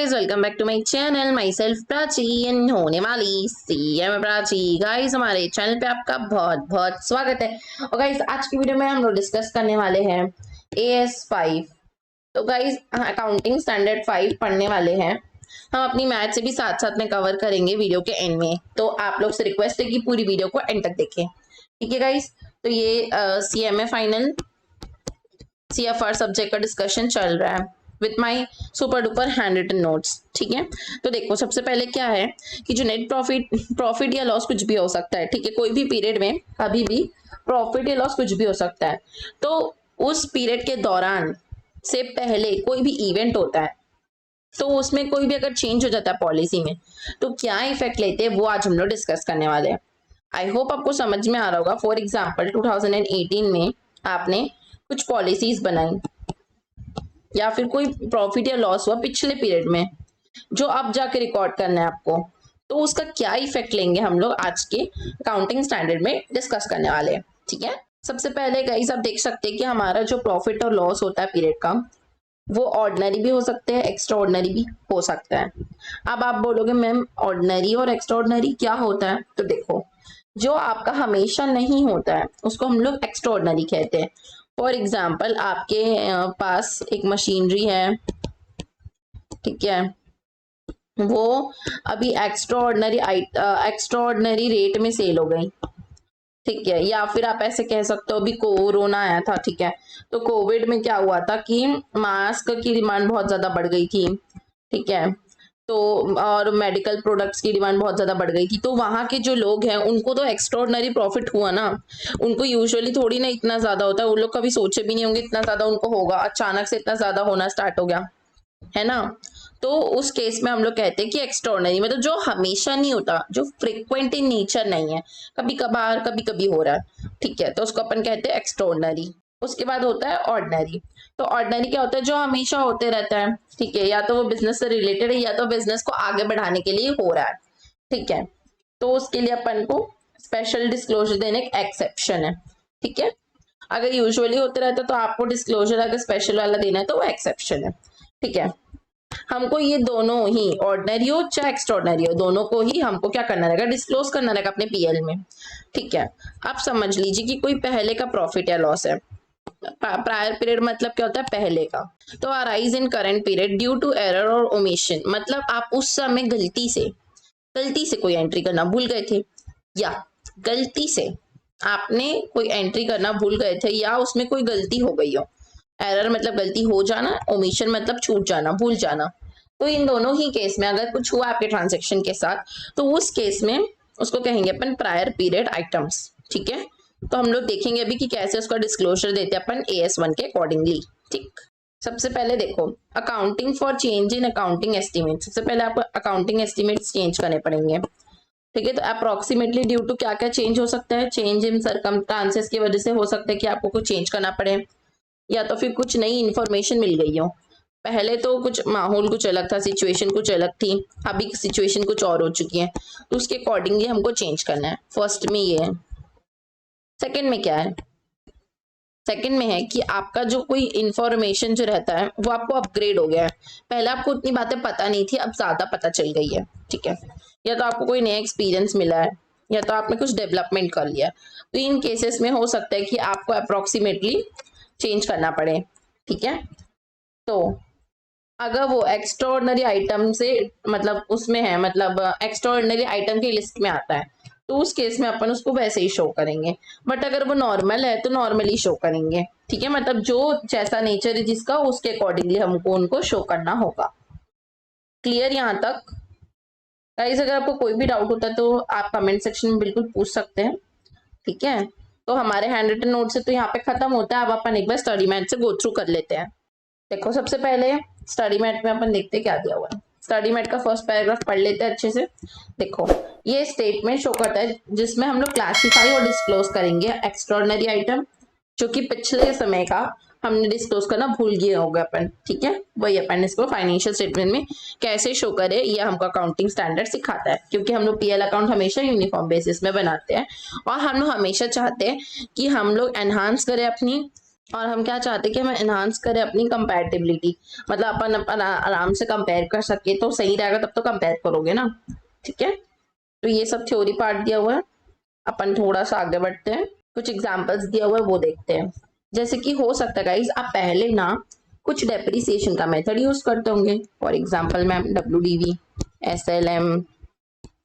Guys, welcome back to my channel. Myself Prachi and होने वाली CM Prachi. Guys, हमारे channel पे आपका बहुत बहुत स्वागत है। और गाइस, आज की वीडियो में हम लोग डिस्कस करने वाले हैं AS5। तो गाइस, अकाउंटिंग स्टैंडर्ड 5 पढ़ने वाले हैं। हम अपनी मैथ से भी साथ साथ में कवर करेंगे वीडियो के एंड में। तो आप लोग से रिक्वेस्ट है कि पूरी वीडियो को एंड तक देखें, ठीक है गाइस। तो ये CMA फाइनल CFR सब्जेक्ट का डिस्कशन चल रहा है with my super duper handwritten notes, ठीक है। तो देखो, सबसे पहले क्या है कि जो नेट प्रॉफिट या लॉस कुछ भी हो सकता है, ठीक है। कोई भी पीरियड में कभी भी प्रॉफिट या लॉस कुछ भी हो सकता है। तो उस पीरियड के दौरान से पहले कोई भी इवेंट होता है, तो उसमें कोई भी अगर चेंज हो जाता है पॉलिसी में, तो क्या इफेक्ट लेते हैं वो आज हम लोग डिस्कस करने वाले हैं। आई होप आपको समझ में आ रहा होगा। फॉर एग्जाम्पल 2018 में आपने कुछ पॉलिसीज बनाई या फिर कोई प्रॉफिट या लॉस हुआ पिछले पीरियड में, जो अब जाके रिकॉर्ड करना है आपको, तो उसका क्या इफेक्ट लेंगे हम लोग आज के अकाउंटिंग स्टैंडर्ड में डिस्कस करने वाले हैं, ठीक है। सबसे पहले गाइस, आप देख सकते हैं कि हमारा जो प्रॉफिट और लॉस होता है पीरियड का, वो ऑर्डिनरी भी हो सकते हैं, एक्स्ट्रा ऑर्डिनरी भी हो सकता है। अब आप बोलोगे मैम, ऑर्डिनरी और एक्स्ट्रा ऑर्डिनरी क्या होता है? तो देखो, जो आपका हमेशा नहीं होता है उसको हम लोग एक्स्ट्रा ऑर्डिनरी कहते हैं। फॉर एग्जाम्पल, आपके पास एक मशीनरी है, ठीक है, वो अभी एक्स्ट्रा ऑर्डिनरी रेट में सेल हो गई, ठीक है। या फिर आप ऐसे कह सकते हो, अभी कोरोना आया था, ठीक है। तो कोविड में क्या हुआ था कि मास्क की डिमांड बहुत ज्यादा बढ़ गई थी, ठीक है। तो और मेडिकल प्रोडक्ट्स की डिमांड बहुत ज्यादा बढ़ गई थी, तो वहां के जो लोग हैं उनको तो एक्स्ट्राऑर्डिनरी प्रॉफिट हुआ ना। उनको यूजुअली थोड़ी ना इतना ज्यादा होता है, वो लोग कभी सोचे भी नहीं होंगे इतना ज्यादा उनको होगा, अचानक से इतना ज्यादा होना स्टार्ट हो गया, है ना। तो उस केस में हम लोग कहते हैं कि एक्स्ट्राऑर्डिनरी मतलब जो हमेशा नहीं होता, जो फ्रिक्वेंट इन नेचर नहीं है, कभी कभार कभी कभी हो रहा है, ठीक है, तो उसको अपन कहते हैं एक्स्ट्राऑर्डिनरी। उसके बाद होता है ऑर्डिनरी। तो ऑर्डिनरी क्या होता है? जो हमेशा होते रहता है, ठीक है, या तो वो बिजनेस से रिलेटेड है या तो बिजनेस को आगे बढ़ाने के लिए हो रहा है, ठीक है। तो उसके लिए अपन को स्पेशल डिस्क्लोजर देने का एक्सेप्शन है, ठीक है। अगर यूजुअली होते रहता तो आपको डिस्क्लोजर अगर स्पेशल वाला देना है तो वो एक्सेप्शन है, ठीक है। हमको ये दोनों ही, ऑर्डिनरी हो चाहे एक्स्ट्राऑर्डिनरी हो, दोनों को ही हमको क्या करना रहेगा? डिस्क्लोज करना रहेगा अपने पीएल में, ठीक है। आप समझ लीजिए कि कोई पहले का प्रॉफिट या लॉस है। प्रायर पीरियड मतलब क्या होता है? पहले का। तो arise in current period due to error और ओमिशन, मतलब आप उस समय गलती से कोई एंट्री करना भूल गए थे, या गलती से आपने कोई एंट्री करना भूल गए थे, या उसमें कोई गलती हो गई हो। एरर मतलब गलती हो जाना, ओमिशन मतलब छूट जाना, भूल जाना। तो इन दोनों ही केस में अगर कुछ हुआ आपके ट्रांजेक्शन के साथ, तो उस केस में उसको कहेंगे अपन प्रायर पीरियड आइटम्स, ठीक है। तो हम लोग देखेंगे अभी कि कैसे उसका डिस्क्लोजर देते हैं अपन AS1 के अकॉर्डिंगली, ठीक। सबसे पहले देखो, accounting for change in accounting estimate. सबसे पहले आपको अकाउंटिंग एस्टिमेट्स चेंज करने पड़ेंगे, ठीक है। तो अप्रोक्सीमेटली ड्यू टू क्या क्या चेंज हो सकता है? चेंज इन सरकमस्टांसेस की वजह से हो सकता है कि आपको कुछ चेंज करना पड़े, या तो फिर कुछ नई इंफॉर्मेशन मिल गई हो। पहले तो कुछ माहौल कुछ अलग था, सिचुएशन कुछ अलग थी, अभी सिचुएशन कुछ और हो चुकी है, तो उसके अकॉर्डिंगली हमको चेंज करना है। फर्स्ट में ये है। सेकंड में क्या है? सेकंड में है कि आपका जो कोई इंफॉर्मेशन जो रहता है वो आपको अपग्रेड हो गया है। पहले आपको उतनी बातें पता नहीं थी, अब ज्यादा पता चल गई है, ठीक है। या तो आपको कोई नया एक्सपीरियंस मिला है, या तो आपने कुछ डेवलपमेंट कर लिया। तो इन केसेस में हो सकता है कि आपको अप्रोक्सीमेटली चेंज करना पड़े, ठीक है। तो अगर वो एक्स्ट्राऑर्डिनरी आइटम से मतलब उसमें है, मतलब एक्स्ट्राऑर्डिनरी आइटम की लिस्ट में आता है, तो उस केस में अपन उसको वैसे ही शो करेंगे। बट अगर वो नॉर्मल है तो नॉर्मली शो करेंगे, ठीक है। मतलब जो जैसा नेचर है जिसका, उसके अकॉर्डिंगली हमको उनको शो करना होगा। क्लियर यहाँ तक? गाइस, अगर आपको कोई भी डाउट होता है तो आप कमेंट सेक्शन में बिल्कुल पूछ सकते हैं, ठीक है। तो हमारे हैंड रिटन नोट से तो यहाँ पे खत्म होता है। अब अपन एक बार स्टडी मैट से गो थ्रू कर लेते हैं। देखो, सबसे पहले स्टडी मैट में अपन देखते क्या दिया हुआ है। स्टडी मैट का फर्स्ट पैराग्राफ पढ़ लेते हैं अच्छे से। देखो, ये स्टेटमेंट शो करता है जिसमें हम लोग क्लासिफाई और डिस्क्लोज करेंगे एक्स्ट्राऑर्डिनरी आइटम, जो कि पिछले समय का हमने डिस्क्लोज करना भूल गए होगा अपन, ठीक है। वही अपन इसको फाइनेंशियल स्टेटमेंट में कैसे शो करे, ये हमको अकाउंटिंग स्टैंडर्ड सिखाता है, क्योंकि हम लोग PL अकाउंट हमेशा यूनिफॉर्म बेसिस में बनाते हैं, और हम लोग हमेशा चाहते हैं कि हम लोग एनहांस करें अपनी और हम क्या चाहते हैं कि हम एनहांस करें अपनी कंपैटिबिलिटी, मतलब अपन अपन आराम से कंपेयर कर सके तो सही रहेगा, तब तो कंपेयर करोगे ना। ठीक है, तो ये सब थ्योरी पार्ट दिया हुआ है। अपन थोड़ा सा आगे बढ़ते हैं, कुछ एग्जांपल्स दिया हुआ है वो देखते हैं। जैसे कि हो सकता है गाइस आप पहले ना कुछ डेप्रिसिएशन का मेथड यूज करते होंगे, for example ma'am WDV, SLM,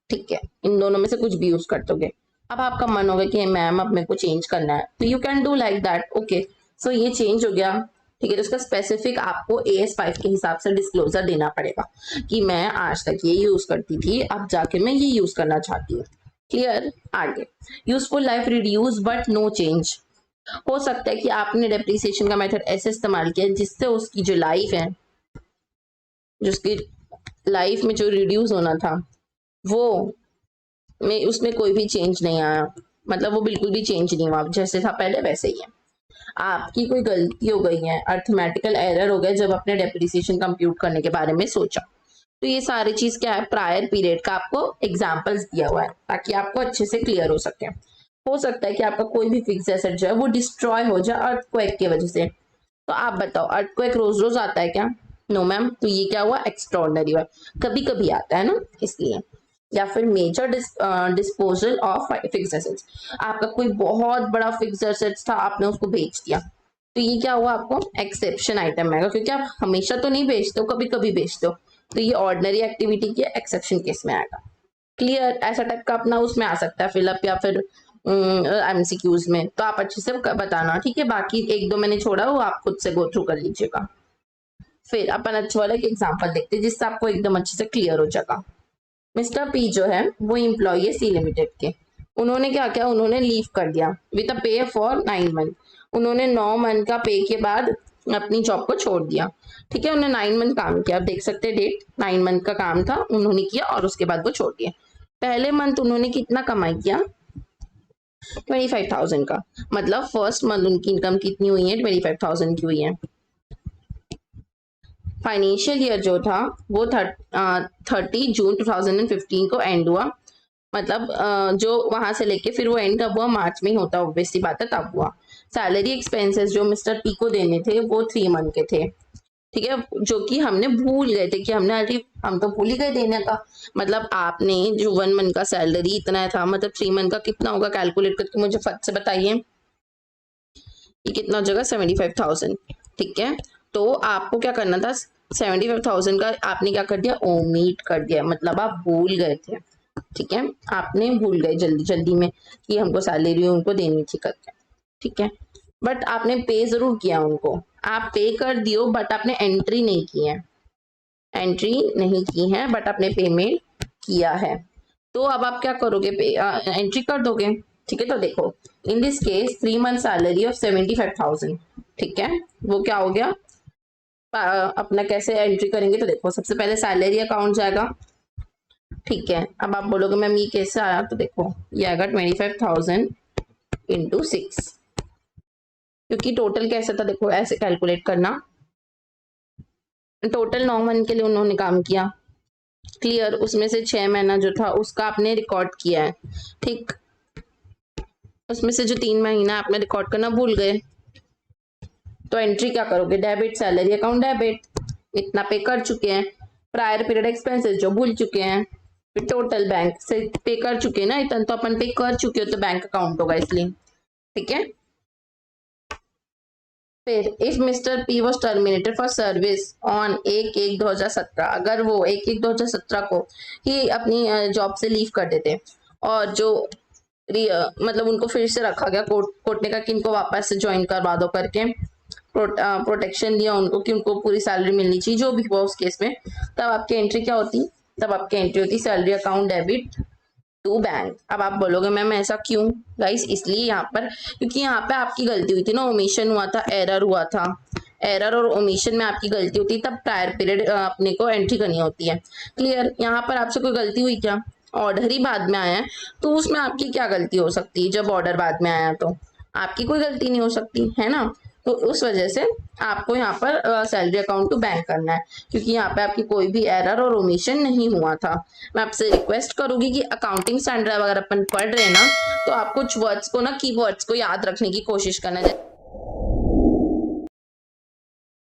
ठीक है, इन दोनों में से कुछ भी यूज करते होंगे। अब आपका मन होगा कि मैम अब मेरे को चेंज करना है, तो you can do like that. Okay, so ये चेंज हो गया, ठीक है, तो उसका स्पेसिफिक आपको AS5 के हिसाब से डिस्क्लोजर देना पड़ेगा कि मैं आज तक ये यूज करती थी, अब जाके मैं ये यूज करना चाहती हूँ। क्लियर। आगे, useful life reduce but no change. हो सकता है कि आपने डेप्रिसिएशन का मेथड ऐसे इस्तेमाल किया जिससे उसकी जो लाइफ है, जिसकी लाइफ में जो रिड्यूस होना था वो में उसमें कोई भी चेंज नहीं आया, मतलब वो बिल्कुल भी चेंज नहीं हुआ, जैसे था पहले वैसे ही है। आपकी कोई गलती हो गई है, अर्थमेटिकल एरर हो गया जब आपने डेप्रिसिएशन कंप्यूट करने के बारे में सोचा। तो ये सारी चीज क्या है, प्रायर पीरियड का आपको एग्जांपल्स दिया हुआ है ताकि आपको अच्छे से क्लियर हो सके। हो सकता है कि आपका कोई भी फिक्स एसेट जो है वो डिस्ट्रॉय हो जाए अर्थक्वेक की वजह से। तो आप बताओ, अर्थक्वेक रोज रोज आता है क्या? No ma'am. तो ये क्या हुआ, एक्स्ट्रॉर्डनरी हुआ, कभी कभी आता है ना, इसलिए। या फिर major disposal of fix assets, आपका कोई बहुत बड़ा फिक्स एसेट्स था, आपने उसको बेच दिया, तो ये क्या हुआ, आपको एक्सेप्शन आइटम आएगा, क्योंकि आप हमेशा तो नहीं बेचते हो, कभी कभी बेचते हो, तो ये ऑर्डिनरी एक्टिविटी के एक्सेप्शन केस में आएगा। क्लियर। ऐसा टाइप का अपना उसमें आ सकता है फिलअप या फिर MCQs में, तो आप अच्छे से बताना, ठीक है। बाकी एक दो मैंने छोड़ा वो आप खुद से गो थ्रू कर लीजिएगा। फिर अपन अच्छा वाला एक एग्जांपल देखते हैं जिससे आपको एकदम अच्छे से क्लियर हो जाएगा। मिस्टर P जो है वो एम्प्लॉय है C लिमिटेड के। उन्होंने क्या किया, उन्होंने लीव कर दिया विद अ पे फॉर 9 मंथ। उन्होंने 9 मंथ का पे के बाद अपनी जॉब को छोड़ दिया, ठीक है। उन्होंने 9 मंथ काम किया, आप देख सकते हैं डेट, 9 मंथ का काम था उन्होंने किया और उसके बाद वो छोड़ दिया। पहले मंथ उन्होंने कितना कमाई किया, 25,000 का, मतलब फर्स्ट मंथ उनकी इनकम कितनी हुई है, 25,000 की हुई है। फाइनेंशियल ईयर जो था वो 30 जून 2015 को एंड हुआ, मतलब जो वहां से लेके फिर वो एंड कब हुआ, मार्च में ही होता, ऑब्वियसली बात है, तब हुआ। सैलरी एक्सपेंसेस जो मिस्टर P को देने थे वो 3 मंथ के थे, ठीक है, जो कि हमने भूल गए थे कि हमने अरे हम तो भूल ही गए देने का। मतलब आपने जो 1 मंथ का सैलरी इतना था, मतलब 3 मंथ का कितना होगा, कैलकुलेट करके मुझे फट से बताइए कि कितना हो जाएगा, 75,000, ठीक है। तो आपको क्या करना था, 75,000 का आपने क्या कर दिया, ओमिट कर दिया, मतलब आप भूल गए थे, ठीक है, आपने भूल गए जल्दी जल्दी में कि हमको सैलरी उनको देनी थी करके, ठीक है। बट आपने पे जरूर किया उनको, आप पे कर दियो, बट आपने एंट्री नहीं की है, एंट्री नहीं की है बट आपने पेमेंट किया है। तो अब आप क्या करोगे, एंट्री कर दोगे, ठीक है। तो देखो, in this case 3 month salary of 75,000, ठीक है, वो क्या हो गया, अपना कैसे एंट्री करेंगे, तो देखो सबसे पहले सैलरी अकाउंट जाएगा, ठीक है। अब आप बोलोगे मैम ये कैसे आया, तो देखो ये आएगा 25,000 इंटू 6, क्योंकि टोटल कैसे था, देखो ऐसे कैलकुलेट करना, टोटल 9 मंथ के लिए उन्होंने काम किया, क्लियर। उसमें से 6 महीना जो था उसका आपने रिकॉर्ड किया है, ठीक। उसमें से जो 3 महीना आपने रिकॉर्ड करना भूल गए, तो एंट्री क्या करोगे, डेबिट, सैलरी अकाउंट डेबिट, इतना पे कर चुके हैं। प्रायर पीरियड एक्सपेंसेस जो भूल चुके हैं, फिर टोटल बैंक से पे कर चुके हैं ना, इतना तो अपन पे कर चुके हो, तो बैंक अकाउंट होगा इसलिए, ठीक है। फिर if mister P was terminated for service on 1/1/2017, अगर वो 1/1/2017 को ही अपनी जॉब से लीव कर देते और जो मतलब उनको फिर से रखा गया, कोर्ट ने कहा कि इनको वापस से ज्वाइन करवा दो करके, प्रोटेक्शन दिया उनको कि उनको पूरी सैलरी मिलनी चाहिए, जो भी हुआ उस केस में, तब आपकी एंट्री क्या होती, तब आपकी एंट्री होती salary account debit to bank. अब आप बोलोगे मैम ऐसा क्यों, गाइस इसलिए यहाँ पर, क्योंकि यहाँ पे आपकी गलती हुई थी ना, ओमिशन हुआ था, एरर हुआ था, एरर और ओमिशन में आपकी गलती होती है, तब प्रायर पीरियड अपने को एंट्री करनी होती है, क्लियर। यहाँ पर आपसे कोई गलती हुई क्या, ऑर्डर ही बाद में आया है, तो उसमें आपकी क्या गलती हो सकती है, जब ऑर्डर बाद में आया तो आपकी कोई गलती नहीं हो सकती है ना। तो उस वजह से आपको यहाँ पर सैलरी अकाउंट टू बैंक करना है, क्योंकि यहाँ पे आपकी कोई भी एरर और ओमिशन नहीं हुआ था। मैं आपसे रिक्वेस्ट करूंगी कि अकाउंटिंग स्टैंडर्ड अगर अपन पढ़ रहे हैं ना, तो आप कुछ वर्ड्स को ना, कीवर्ड्स को याद रखने की कोशिश करना।